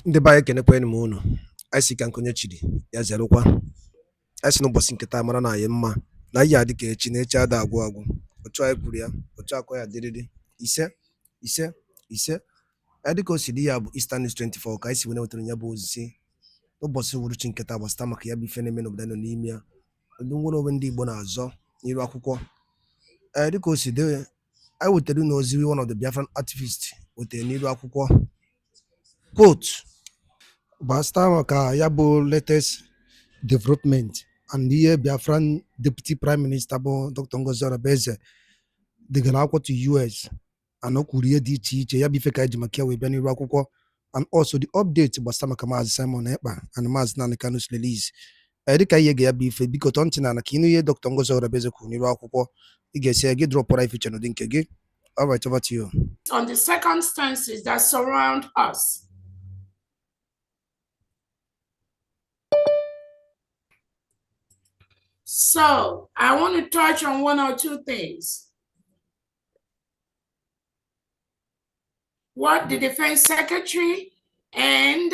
Ndị be anyị kenekwanụ m unu. Anyị si ka nkonye chiri ya zerụkwa. Anyị si n'ụbọchị nketa mara na anyị mma na ihe adị ka echi na echi ada agwụ agwụ. Otu anyị kwuru ya, otu akọ ya dịrịrị. Ise ise ise. Anyị dịka o si dị ya bụ Eastern News 24 ka anyị si wee wetara ya bụ ozizi n'ụbọchị uhuruchi nketa gbasata maka ya bụ ife na-eme n'obodo nọ n'ime ya. Ndị nwere onwe ndị Igbo na-azọ n'iru akwụkwọ. Dịka o si dị, anyị wetara n'ozi one of the Biafran activists wetara n'iru akwụkwọ. Quote, gbasata maka ya bụ latest development and ihe Biafran Deputy Prime Minister bụ Dr. NGOZI ORABUEZE degara akwụkwọ to US and o kwuru ihe dị iche iche ya bụ ife ka anyị ji maka ya wee bịa n'iru akwụkwọ, and also the update gbasata maka Maazị Simon Ekpa and Maazị Nnamdi Kanu's release. Dịka ihe ga ya bụ ife, biko tọ ntị na ka ịnụ ihe Dr. NGOZI ORABUEZE kwuru n'iru akwụkwọ, ị ga-esi gị dropụra ife iche n'ụdị nke gị. All right, over to you. On the circumstances that surround us. So I want to touch on one or two things. What the Defense Secretary and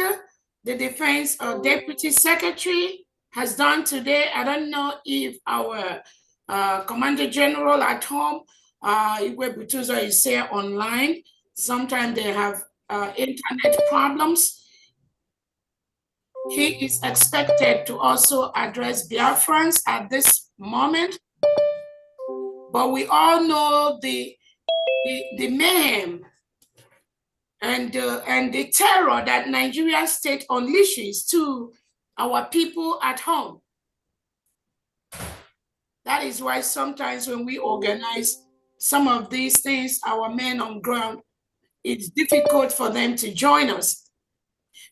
the Defense Deputy Secretary has done today. I don't know if our Commander General at home, Igwe Butuzo, is here online. Sometimes they have internet problems. He is expected to also address Biafrans at this moment, but we all know the mayhem and the terror that Nigerian state unleashes to our people at home. That is why sometimes when we organize some of these things, our men on ground, it's difficult for them to join us.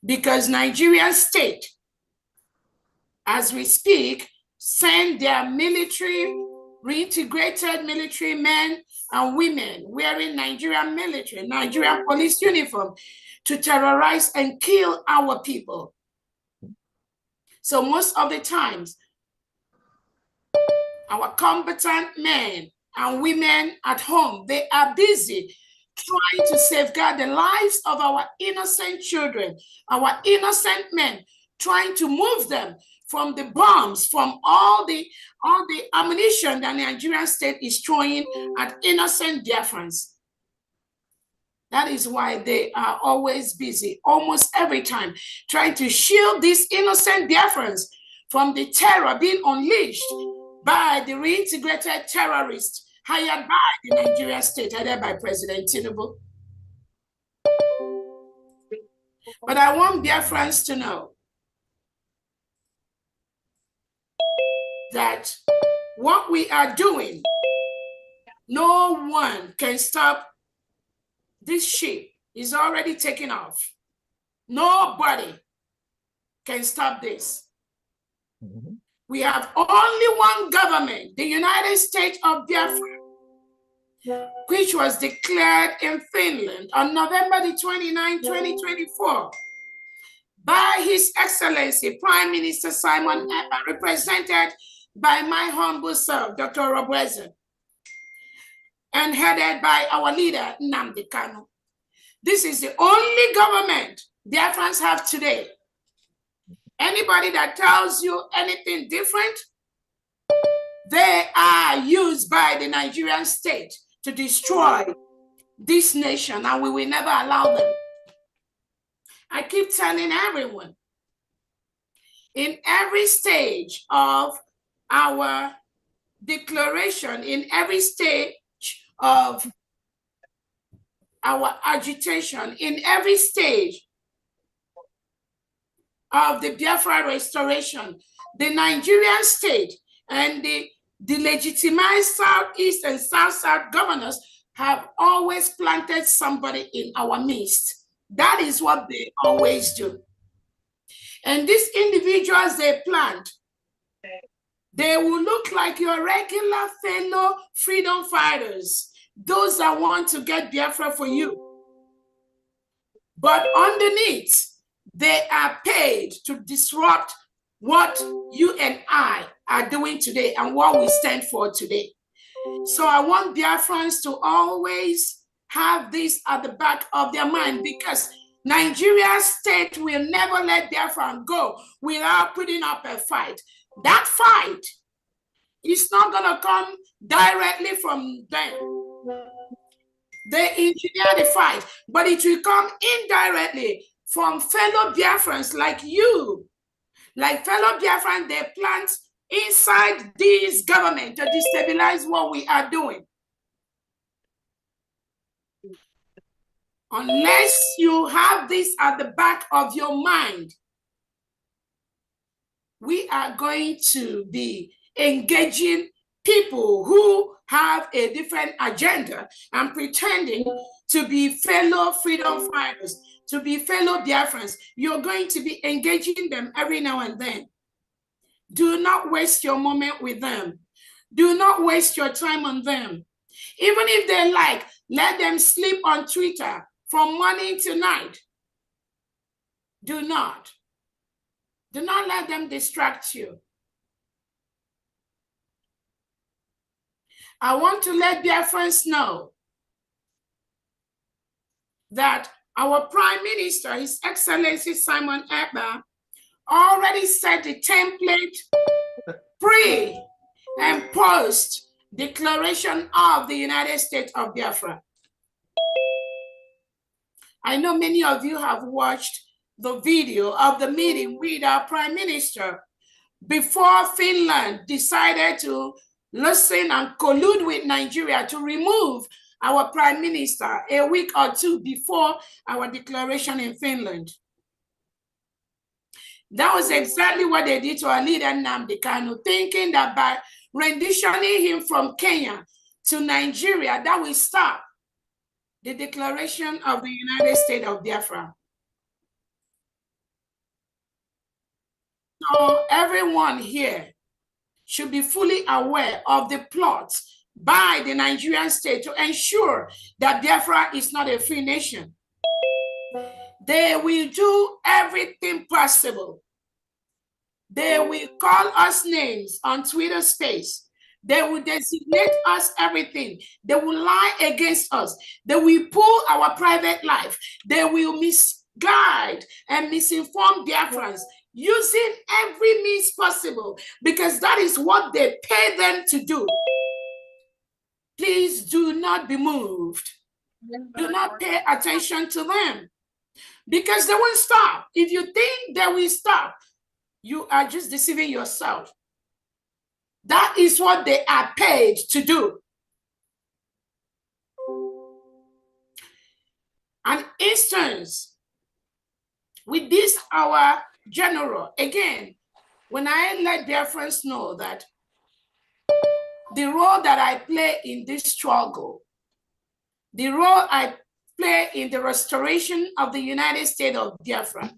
Because Nigerian state, as we speak, send their military, reintegrated military men and women wearing Nigerian military, Nigerian police uniform to terrorize and kill our people. So most of the times, our combatant men and women at home, they are busy trying to safeguard the lives of our innocent children, our innocent men, trying to move them from the bombs, from all the ammunition that the Nigerian state is throwing at innocent Biafrans. That is why they are always busy, almost every time, trying to shield these innocent Biafrans from the terror being unleashed by the reintegrated terrorists hired by the Nigerian state, headed by President Tinubu. But I want Biafrans to know that what we are doing, no one can stop this ship. Is already taking off. Nobody can stop this. Mm-hmm. We have only one government, the United States of Biafra, which was declared in Finland on November the 29th, 2024, by His Excellency Prime Minister Simon Ekpa, represented by my humble self, Dr. Orabueze, and headed by our leader, Nnamdi Kanu. This is the only government Biafrans have today. Anybody that tells you anything different, they are used by the Nigerian state to destroy this nation, and we will never allow them. I keep telling everyone, in every stage of our declaration, in every stage of our agitation, in every stage of the Biafra restoration, the Nigerian state and the legitimized Southeast and South-South governors have always planted somebody in our midst. That is what they always do. And these individuals they plant, they will look like your regular fellow freedom fighters, those that want to get Biafra for you. But underneath, they are paid to disrupt what you and I are doing today and what we stand for today. So I want Biafrans to always have this at the back of their mind, because Nigeria state will never let Biafran go without putting up a fight. That fight is not going to come directly from them. They engineer the fight, but it will come indirectly from fellow Biafrans like you. Like fellow Biafrans, they plant inside this government to destabilize what we are doing. Unless you have this at the back of your mind, we are going to be engaging people who have a different agenda and pretending to be fellow freedom fighters, to be fellow Biafrans. You're going to be engaging them every now and then. Do not waste your moment with them. Do not waste your time on them. Even if they like, let them sleep on Twitter from morning to night. Do not. Do not let them distract you. I want to let Biafrans know that our Prime Minister, His Excellency Simon Ekpa, already set the template pre and post declaration of the United States of Biafra. I know many of you have watched the video of the meeting with our Prime Minister before Finland decided to listen and collude with Nigeria to remove our Prime Minister a week or two before our declaration in Finland. That was exactly what they did to our leader, Nnamdi Kanu, thinking that by renditioning him from Kenya to Nigeria, that will stop the declaration of the United States of Biafra. So everyone here should be fully aware of the plot by the Nigerian state to ensure that Biafra is not a free nation. They will do everything possible. They will call us names on Twitter space. They will designate us everything. They will lie against us. They will pull our private life. They will misguide and misinform Biafrans using every means possible because that is what they pay them to do. Please do not be moved. Do not pay attention to them because they won't stop. If you think they will stop, you are just deceiving yourself. That is what they are paid to do. An instance with this, our general, again, when I let Biafrans know that the role that I play in this struggle, the role I play in the restoration of the United States of Biafra,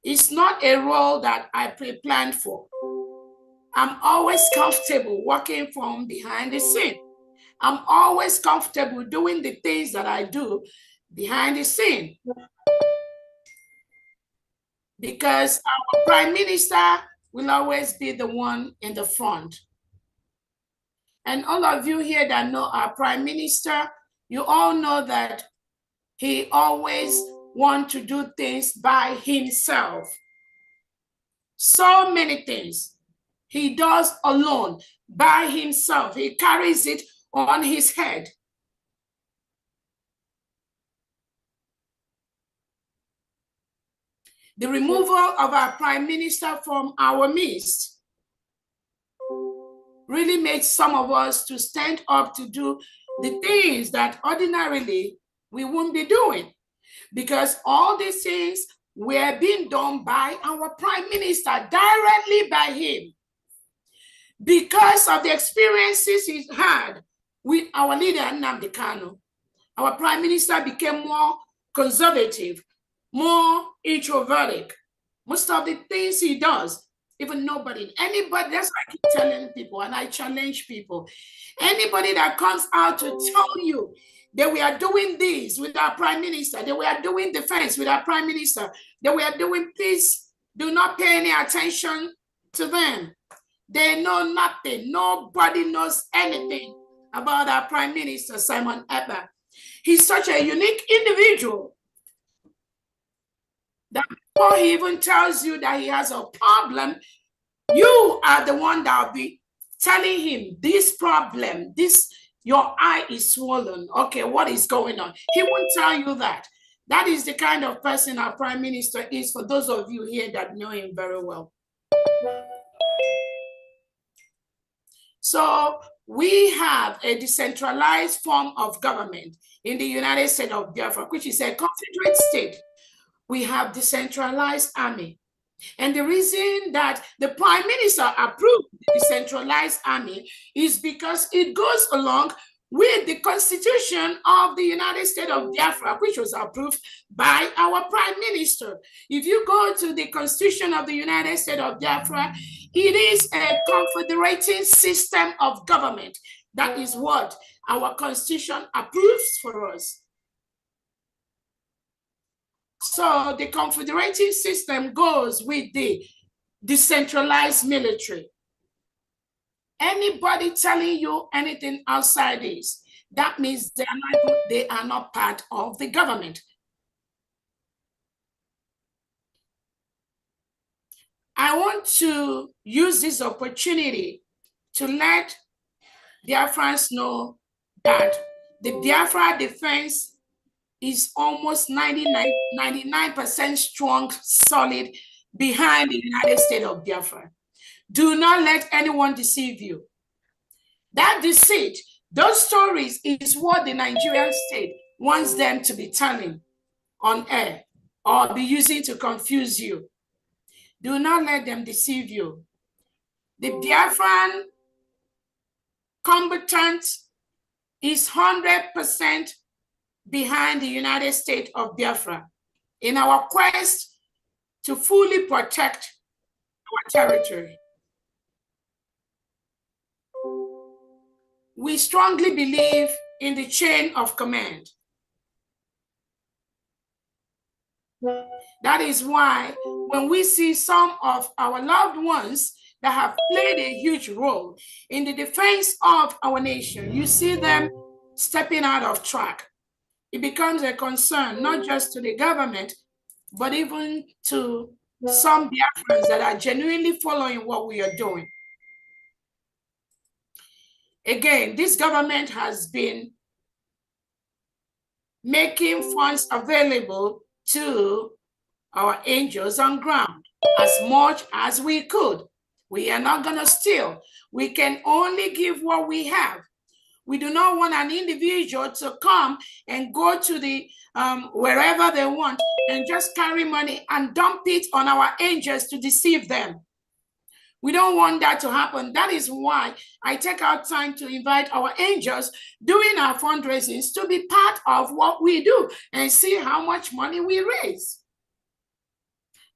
is not a role that I pre-planned for. I'm always comfortable working from behind the scene. I'm always comfortable doing the things that I do behind the scene. Because our Prime Minister will always be the one in the front. And all of you here that know our Prime Minister, you all know that he always wants to do things by himself. So many things he does alone, by himself. He carries it on his head. The removal of our Prime Minister from our midst really made some of us to stand up to do the things that ordinarily we wouldn't be doing, because all these things were being done by our Prime Minister, directly by him, because of the experiences he had with our leader, Nnamdi Kanu. Our Prime Minister became more conservative, more introverted. Most of the things he does, even anybody, that's why I keep telling people, and I challenge people, anybody that comes out to tell you that we are doing this with our Prime Minister, that we are doing defense with our Prime Minister, that we are doing peace, do not pay any attention to them. They know nothing. Nobody knows anything about our Prime Minister, Simon Ekpa. He's such a unique individual. or he even tells you that he has a problem, you are the one that will be telling him this problem, this, your eye is swollen. Okay, what is going on? He won't tell you that. That is the kind of person our prime minister is, for those of you here that know him very well. So we have a decentralized form of government in the United States of Biafra, which is a confederate state. We have decentralized army. And the reason that the prime minister approved the decentralized army is because it goes along with the Constitution of the United States of Biafra, which was approved by our prime minister. If you go to the Constitution of the United States of Biafra, it is a confederating system of government. That is what our Constitution approves for us. So the confederating system goes with the decentralized military. Anybody telling you anything outside this, that means they are not part of the government. I want to use this opportunity to let Biafrans know that the Biafra defense is almost 99% strong, solid behind the United States of Biafra. Do not let anyone deceive you. That deceit, those stories is what the Nigerian state wants them to be telling on air or be using to confuse you. Do not let them deceive you. The Biafran combatant is 100% behind the United States of Biafra in our quest to fully protect our territory. We strongly believe in the chain of command. That is why when we see some of our loved ones that have played a huge role in the defense of our nation, you see them stepping out of track. It becomes a concern, not just to the government, but even to some Biafrans that are genuinely following what we are doing. Again, this government has been making funds available to our angels on ground as much as we could. We are not going to steal. We can only give what we have. We do not want an individual to come and go to the wherever they want and just carry money and dump it on our angels to deceive them. We don't want that to happen. That is why I take out time to invite our angels doing our fundraisings to be part of what we do and see how much money we raise.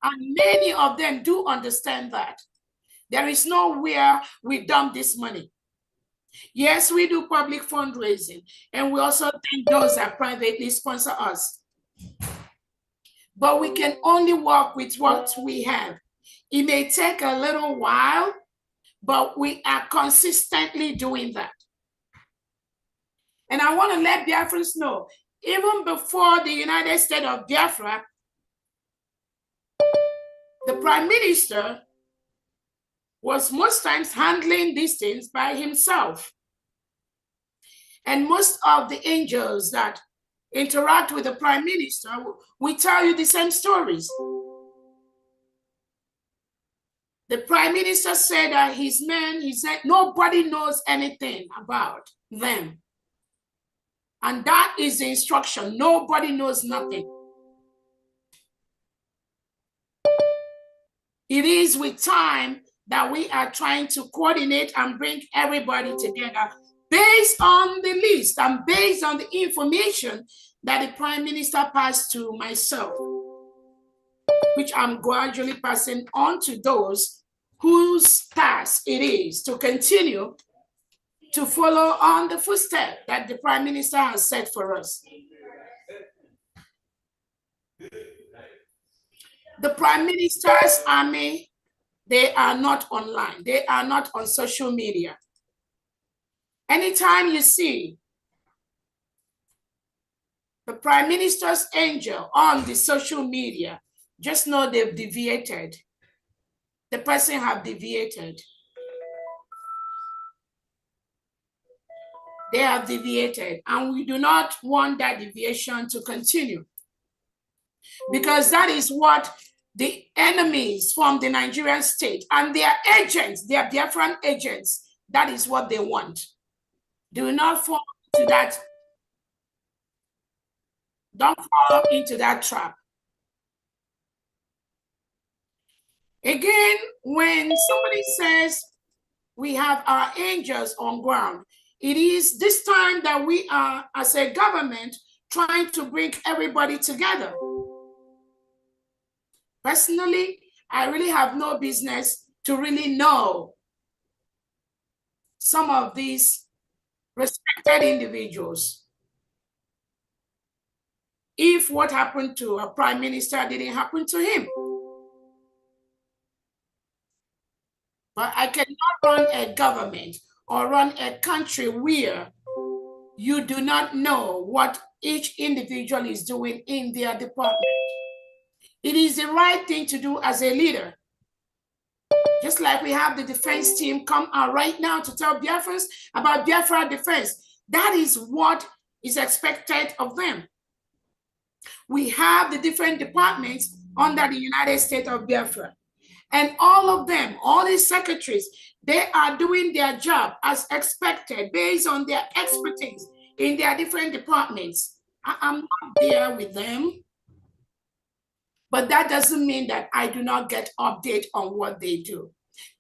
And many of them do understand that. There is nowhere we dump this money. Yes, we do public fundraising, and we also thank those that privately sponsor us. But we can only work with what we have. It may take a little while, but we are consistently doing that. And I want to let Biafrans know, even before the United States of Biafra, the Prime Minister was most times handling these things by himself. And most of the angels that interact with the Prime Minister will tell you the same stories. The Prime Minister said that his men, he said, nobody knows anything about them. And that is the instruction. Nobody knows nothing. It is with time that we are trying to coordinate and bring everybody together based on the list and based on the information that the Prime Minister passed to myself, which I'm gradually passing on to those whose task it is to continue to follow on the footsteps that the Prime Minister has set for us. The Prime Minister's army, they are not online. They are not on social media. Anytime you see the Prime Minister's angel on the social media, just know they've deviated. The person have deviated. They have deviated, and we do not want that deviation to continue, because that is what the enemies from the Nigerian state and their agents, their Biafran agents, that is what they want. Do not fall into that. Don't fall into that trap. Again, when somebody says we have our angels on ground, it is this time that we are, as a government, trying to bring everybody together. Personally, I really have no business to really know some of these respected individuals. If what happened to a prime minister didn't happen to him. But I cannot run a government or run a country where you do not know what each individual is doing in their department. It is the right thing to do as a leader. Just like we have the defense team come out right now to tell Biafrans about Biafra defense. That is what is expected of them. We have the different departments under the United States of Biafra. And all of them, all these secretaries, they are doing their job as expected based on their expertise in their different departments. I'm not there with them, but that doesn't mean that I do not get update on what they do.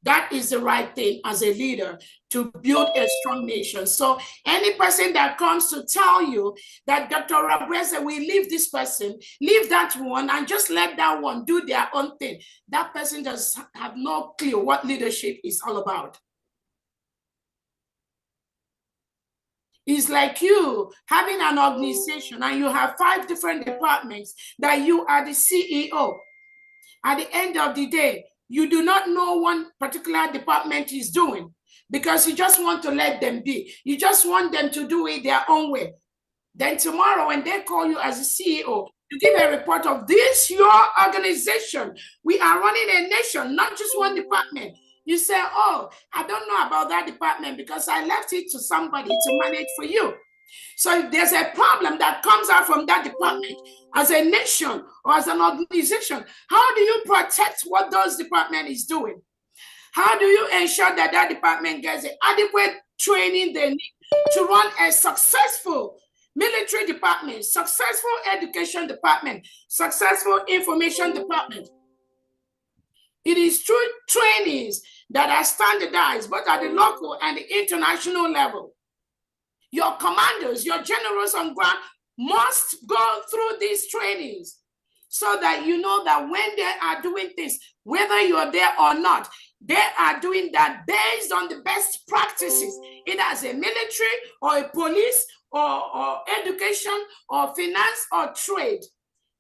That is the right thing as a leader to build a strong nation. So any person that comes to tell you that Dr. Orabueze will leave this person, leave that one, and just let that one do their own thing, that person does have no clue what leadership is all about. It's like you having an organization and you have 5 different departments that you are the CEO. At the end of the day, you do not know one particular department is doing because you just want to let them be. You just want them to do it their own way. Then tomorrow when they call you as a CEO, you give a report of this, your organization. We are running a nation, not just one department. You say, oh, I don't know about that department because I left it to somebody to manage for you. So if there's a problem that comes out from that department as a nation or as an organization, how do you protect what those department is doing? How do you ensure that that department gets the adequate training they need to run a successful military department, successful education department, successful information department? It is through trainings that are standardized both at the local and the international level. Your commanders, your generals on ground must go through these trainings so that you know that when they are doing things, whether you're there or not, they are doing that based on the best practices, either as a military or a police or education or finance or trade.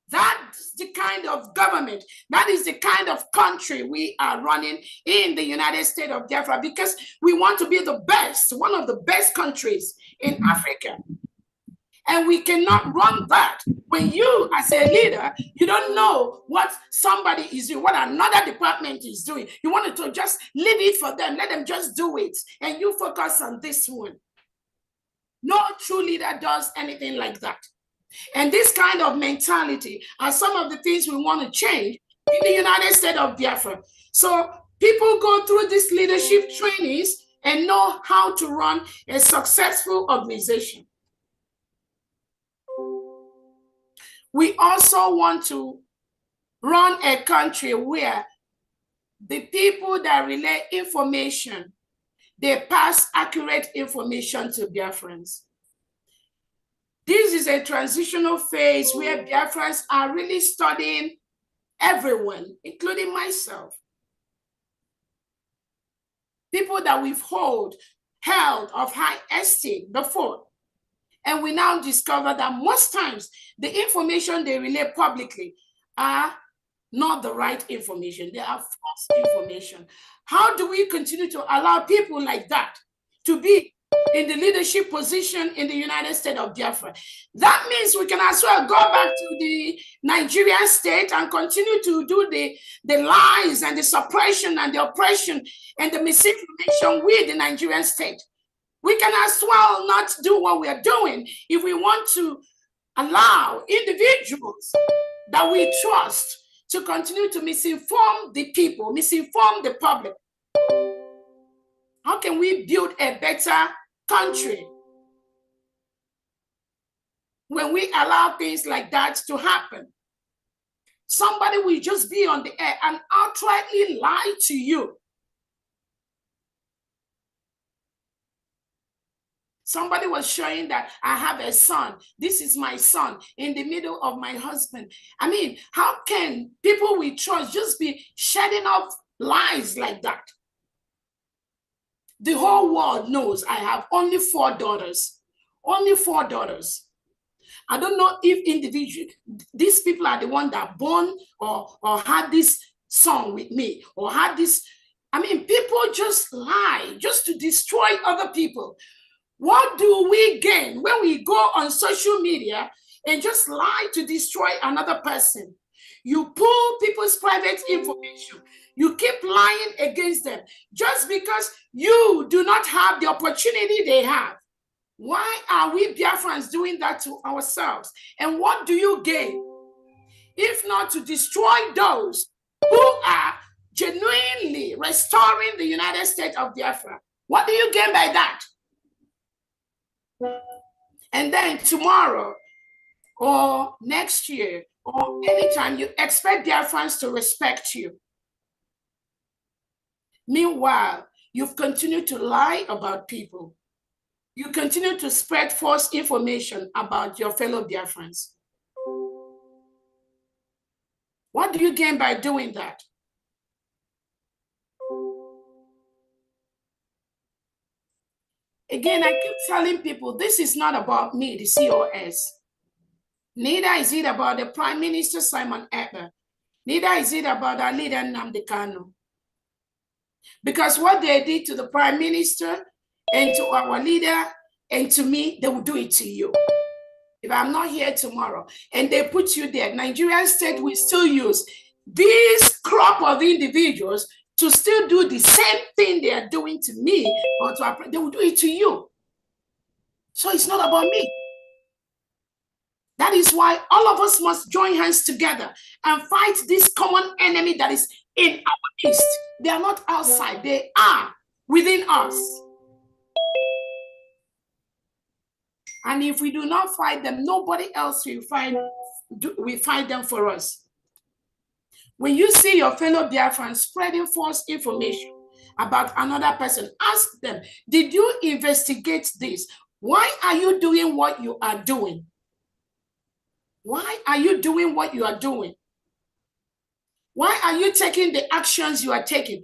That's the kind of government, that is the kind of country we are running in the United States of Biafra, because we want to be the best, one of the best countries in Africa. And we cannot run that when you, as a leader, you don't know what somebody is doing, what another department is doing. You want to just leave it for them, let them just do it, and you focus on this one. No true leader does anything like that. And this kind of mentality are some of the things we want to change in the United States of Biafra. So people go through these leadership trainings and know how to run a successful organization. We also want to run a country where the people that relay information, they pass accurate information to Biafrans. This is a transitional phase where Biafrans are really studying everyone, including myself. People that we've held of high esteem before. And we now discover that most times the information they relay publicly are not the right information. They are false information. How do we continue to allow people like that to be in the leadership position in the United States of Biafra. That means we can as well go back to the Nigerian state and continue to do the lies and the suppression and the oppression and the misinformation with the Nigerian state. We can as well not do what we are doing if we want to allow individuals that we trust to continue to misinform the people, misinform the public. How can we build a better country when we allow things like that to happen? Somebody will just be on the air and outrightly lie to you. Somebody was showing that I have a son. This is my son in the middle of my husband. I mean, how can people we trust just be shedding off lies like that? The whole world knows I have only 4 daughters. Only 4 daughters. I don't know if these people are the ones that born or had this son with me or had this. I mean, people just lie just to destroy other people. What do we gain when we go on social media and just lie to destroy another person? You pull people's private information. You keep lying against them just because you do not have the opportunity they have. Why are we Biafrans doing that to ourselves? And what do you gain? If not to destroy those who are genuinely restoring the United States of Biafra. What do you gain by that? And then tomorrow or next year or anytime you expect Biafrans to respect you. Meanwhile, you've continued to lie about people. You continue to spread false information about your fellow Biafrans. What do you gain by doing that? Again, I keep telling people, this is not about me, the COS. Neither is it about the Prime Minister, Simon Ekpa. Neither is it about our leader, Nnamdi Kanu. Because what they did to the Prime Minister and to our leader and to me, they will do it to you. If I'm not here tomorrow and they put you there, Nigerian state will still use this crop of individuals to still do the same thing they are doing to me, or to they will do it to you. So it's not about me. That is why all of us must join hands together and fight this common enemy that is in our midst. They are not outside, they are within us. And if we do not fight them, nobody else will fight them for us. When you see your fellow Biafrans spreading false information about another person, ask them, did you investigate this? Why are you doing what you are doing? Why are you doing what you are doing? Why are you taking the actions you are taking?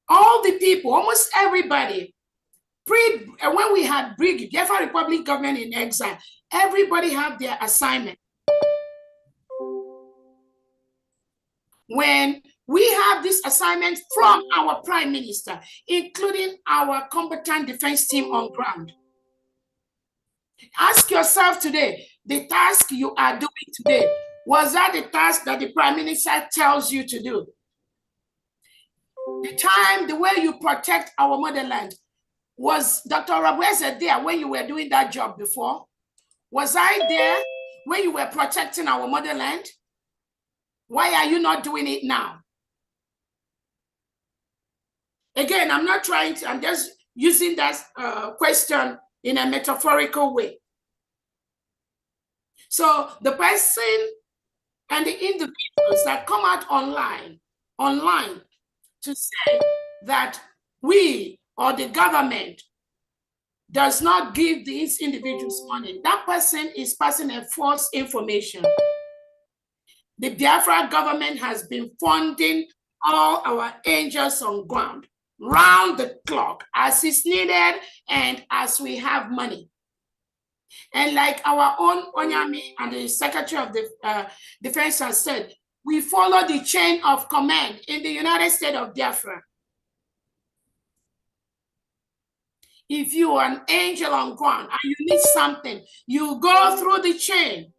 All the people, almost everybody, when we had Biafra Republic government in exile, everybody had their assignment. When we have this assignment from our Prime Minister, including our combatant defense team on ground. Ask yourself today, the task you are doing today, was that the task that the Prime Minister tells you to do? The way you protect our motherland, was Dr. Orabueze there when you were doing that job before? Was I there when you were protecting our motherland? Why are you not doing it now? Again, I'm not trying to, I'm just using that question in a metaphorical way. So the person and the individuals that come out online to say that we or the government does not give these individuals money, that person is passing a false information. The Biafra government has been funding all our angels on ground, round the clock, as is needed and as we have money. And like our own Onyami and the Secretary of the Defense has said, we follow the chain of command in the United States of Biafra. If you are an angel on ground and you need something, you go through the chain.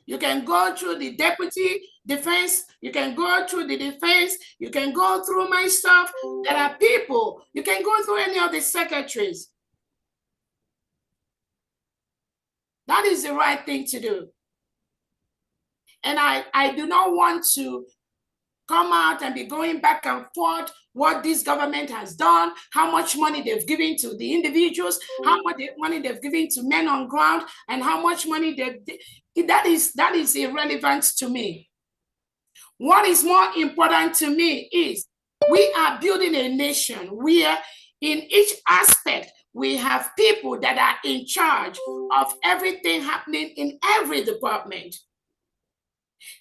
You can go through the deputy defense. You can go through the defense. You can go through my stuff. There are people. You can go through any of the secretaries. That is the right thing to do. And I do not want to come out and be going back and forth what this government has done, how much money they've given to the individuals, how much money they've given to men on ground, and how much money that is irrelevant to me. What is more important to me is we are building a nation where in each aspect we have people that are in charge of everything happening in every department.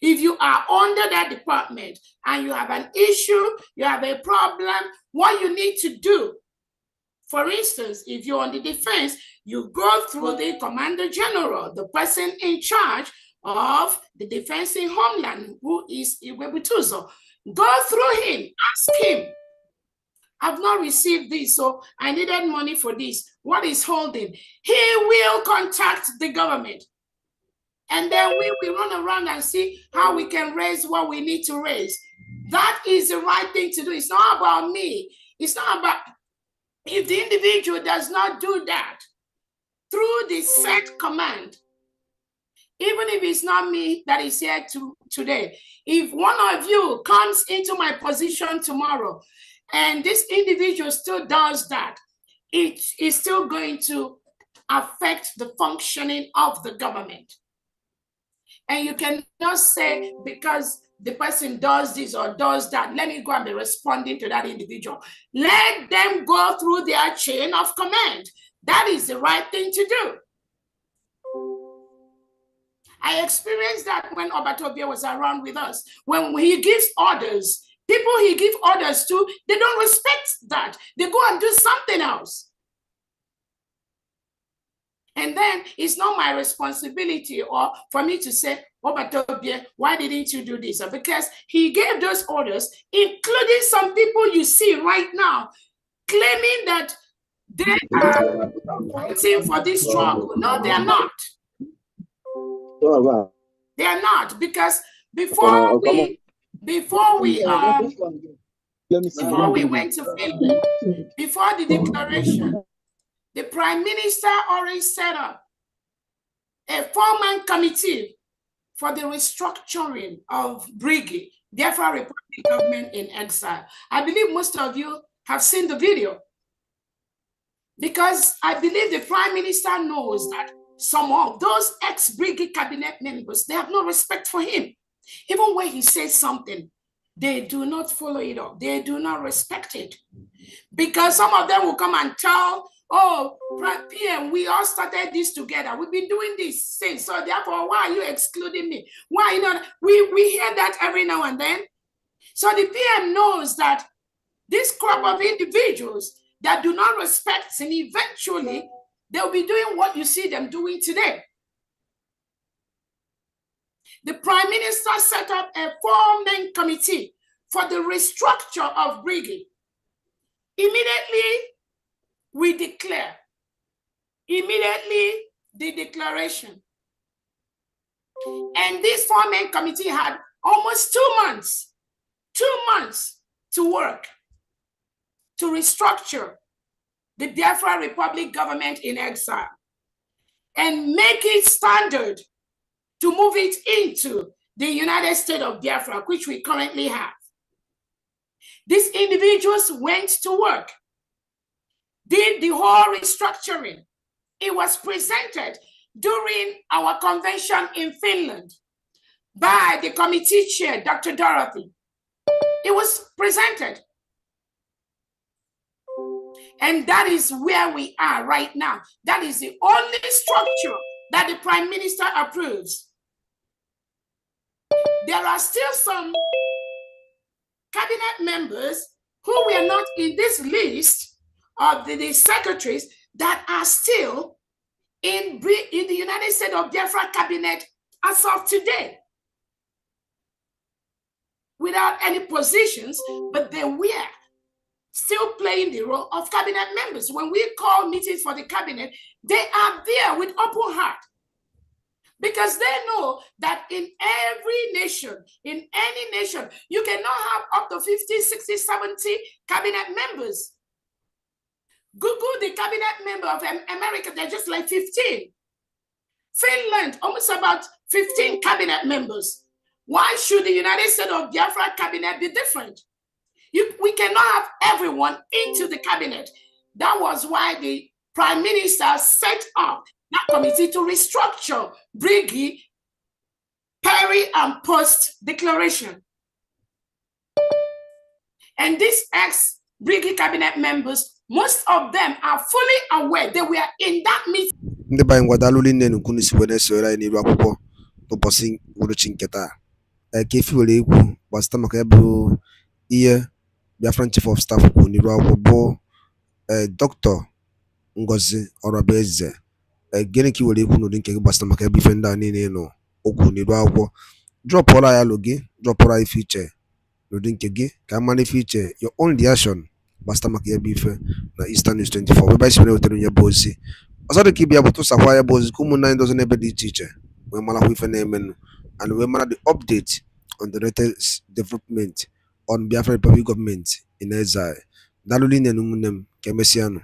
If you are under that department and you have an issue, you have a problem, what you need to do, for instance, if you're on the defense, you go through the Commander General, the person in charge of the defense in Homeland, who is Iwebutuzo. Go through him, ask him, I've not received this, so I needed money for this. What is holding? He will contact the government. And then we will run around and see how we can raise what we need to raise. That is the right thing to do. It's not about me. It's not about, if the individual does not do that through the set command, even if it's not me that is here today, if one of you comes into my position tomorrow and this individual still does that, it is still going to affect the functioning of the government. And you cannot say because the person does this or does that, let me go and be responding to that individual. Let them go through their chain of command. That is the right thing to do. I experienced that when Obatobia was around with us. When he gives orders, people he gives orders to, they don't respect that. They go and do something else. And then it's not my responsibility or for me to say, oh, but why didn't you do this? Because he gave those orders, including some people you see right now, claiming that they are fighting for this struggle. No, they are not. They are not, because before we went to Finland, before the declaration, the Prime Minister already set up a four-man committee for the restructuring of Brigade, Biafra Republic government in exile. I believe most of you have seen the video, because I believe the Prime Minister knows that some of those ex-Brigade cabinet members, they have no respect for him. Even when he says something, they do not follow it up. They do not respect it. Because some of them will come and tell, oh, PM, we all started this together. We've been doing this since. So therefore, why are you excluding me? Why, we hear that every now and then. So the PM knows that this crop of individuals that do not respect him, eventually, they'll be doing what you see them doing today. The Prime Minister set up a four-man committee for the restructure of Brigade. Immediately, we declare. Immediately, the declaration. And this four-man committee had almost 2 months to work, to restructure the Biafra Republic government in exile and make it standard to move it into the United States of Biafra, which we currently have. These individuals went to work, did the whole restructuring. It was presented during our convention in Finland by the committee chair, Dr. Dorothy. It was presented. And that is where we are right now. That is the only structure that the Prime Minister approves. There are still some cabinet members who were not in this list of the secretaries that are still in the United States of Biafra cabinet as of today, without any positions, but they were. still playing the role of cabinet members. When we call meetings for the cabinet, they are there with open heart, because they know that in every nation, in any nation, you cannot have up to 50, 60, 70 cabinet members. Google the cabinet member of America, they're just like 15. Finland, almost about 15 cabinet members. Why should the United States of Biafra cabinet be different? We cannot have everyone into the cabinet. That was why the Prime Minister set up that committee to restructure Briggy, Perry, and Post declaration. And these ex-Briggy cabinet members, most of them are fully aware they were in that meeting. Ndị banyị ngwadalụ nne n'ukwu n'isi wee na-esore anyị n'iru akwụkwọ n'ụbọchị uhuruchi nke taa. Ka efi were ekwu gbasịta maka ya bụ ihe Biafran Chief of Staff kwuru n'iru akwụkwọ bụ Dr. NGOZI ORABUEZE. Gịnị ka i were ekwu n'ụdị nke gị gbasịta maka ya bụ ife ndị a niile nọ okwu n'iru akwụkwọ? Drọpụọra ya lụ gị, drọpụọra ife iche n'ụdị nke gị ka a mara ife iche, your own reaction gbasịta maka ya bụ ife na Eastern News 24 ebe anyị si were wetara onye bụ ozi. Ọzọ dị ka ịbịa bụ tụsakwa ya bụ ozi ka ụmụnne anyị dozi n'ebe dị iche iche wee marakwa ife na-emenụ and wee mara the update on the latest development on Biafra Republic government in exile. Daalụ rinne na ụmụnne m, ka emesịanụ.